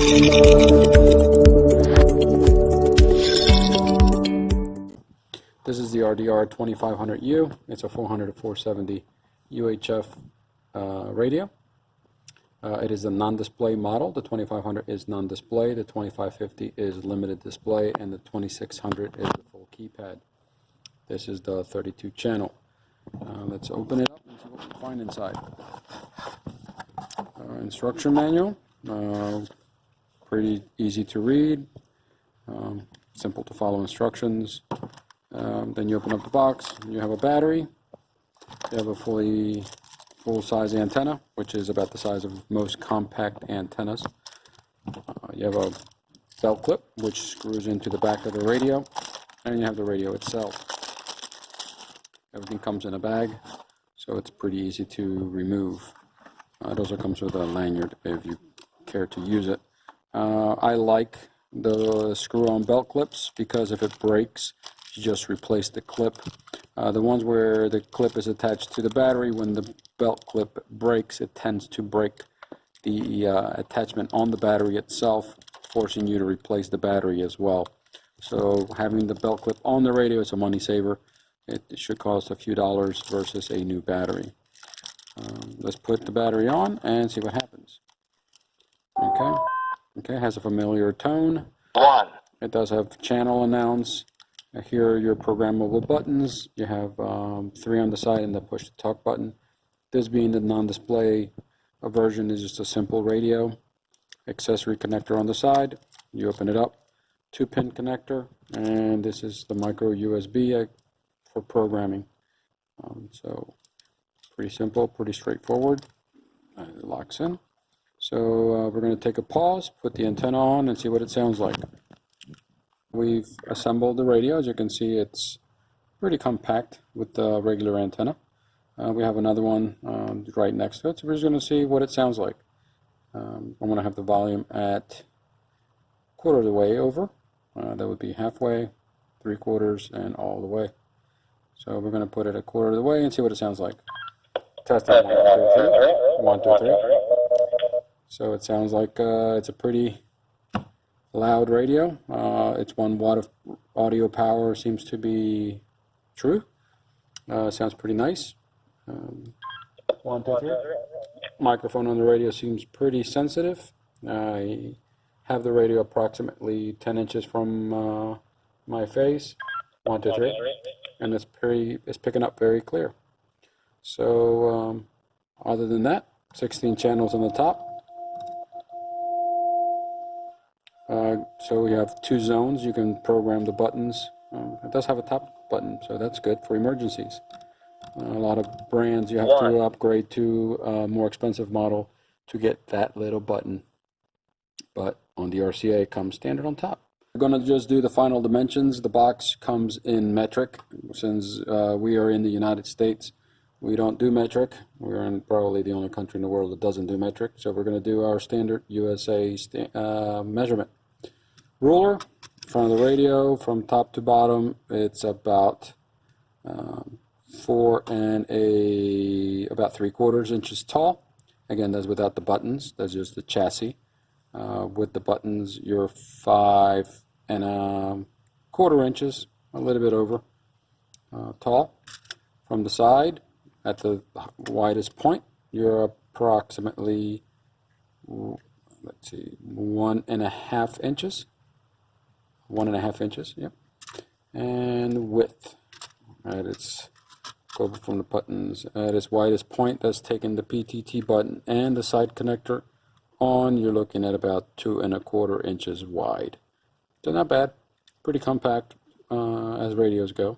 This is the RDR 2500U. It's a 400 to 470 UHF radio. It is a non-display model. The 2500 is non-display, the 2550 is limited display, and the 2600 is the full keypad. This is the 32 channel. Let's open it up and see what we find inside. Instruction manual, pretty easy to read, simple to follow instructions. Then you open up the box, you have a battery, you have a full-size antenna, which is about the size of most compact antennas. You have a belt clip, which screws into the back of the radio, and you have the radio itself. Everything comes in a bag, so it's pretty easy to remove. It also comes with a lanyard if you care to use it. I like the screw-on belt clips because if it breaks, you just replace the clip. The ones where the clip is attached to the battery, when the belt clip breaks, it tends to break the attachment on the battery itself, forcing you to replace the battery as well. So having the belt clip on the radio is a money saver. It should cost a few dollars versus a new battery. Let's put the battery on and see what happens. Okay, it has a familiar tone. It does have channel announce. Here are your programmable buttons. You have 3 on the side and the push to talk button. This being the non-display version is just a simple radio. Accessory connector on the side. You open it up. 2-pin connector, and this is the micro USB for programming. So pretty simple, pretty straightforward. It locks in. So we're going to take a pause, put the antenna on, and see what it sounds like. We've assembled the radio. As you can see, it's pretty compact with the regular antenna. We have another one right next to it, so we're just going to see what it sounds like. I'm going to have the volume at quarter of the way over. That would be halfway, 3/4, and all the way. So we're going to put it at quarter of the way and see what it sounds like. Testing 1, 2, 3. 1, 2, 3. So it sounds like it's a pretty loud radio. It's 1 watt of audio power, seems to be true. Sounds pretty nice. 1, 2, 3. Microphone on the radio seems pretty sensitive. I have the radio approximately 10 inches from my face. 1, 2, 3. And it's picking up very clear. So other than that, 16 channels on the top. So we have 2 zones. You can program the buttons. It does have a top button, so that's good for emergencies. A lot of brands you have to upgrade to a more expensive model to get that little button. But on the RCA, it comes standard on top. We're going to just do the final dimensions. The box comes in metric. Since we are in the United States, we don't do metric. We're in probably the only country in the world that doesn't do metric. So we're going to do our standard USA measurement. Ruler, front of the radio, from top to bottom, it's about 4 and about 3/4 inches tall. Again, that's without the buttons. That's just the chassis. With the buttons, you're 5 and 1/4 inches, a little bit over, tall. From the side, at the widest point, you're approximately, let's see, 1.5 inches. 1.5 inches, yep. And width, right? It's go from the buttons at its widest point. That's taking the PTT button and the side connector on. You're looking at about 2.25 inches wide. So not bad, pretty compact as radios go,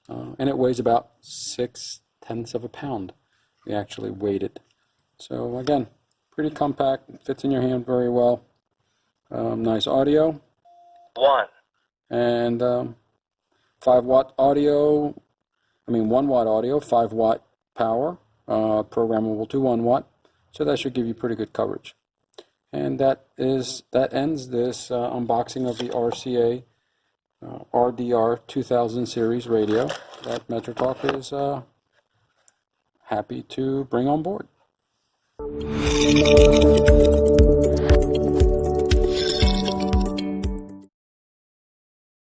and it weighs about 0.6 of a pound. We actually weighed it. So again, pretty compact, fits in your hand very well. Nice audio. And 5 watt audio. 1 watt audio, 5 watt power, programmable to 1 watt. So that should give you pretty good coverage. And that ends this unboxing of the RCA RDR 2000 series radio that MetroTalk is happy to bring on board.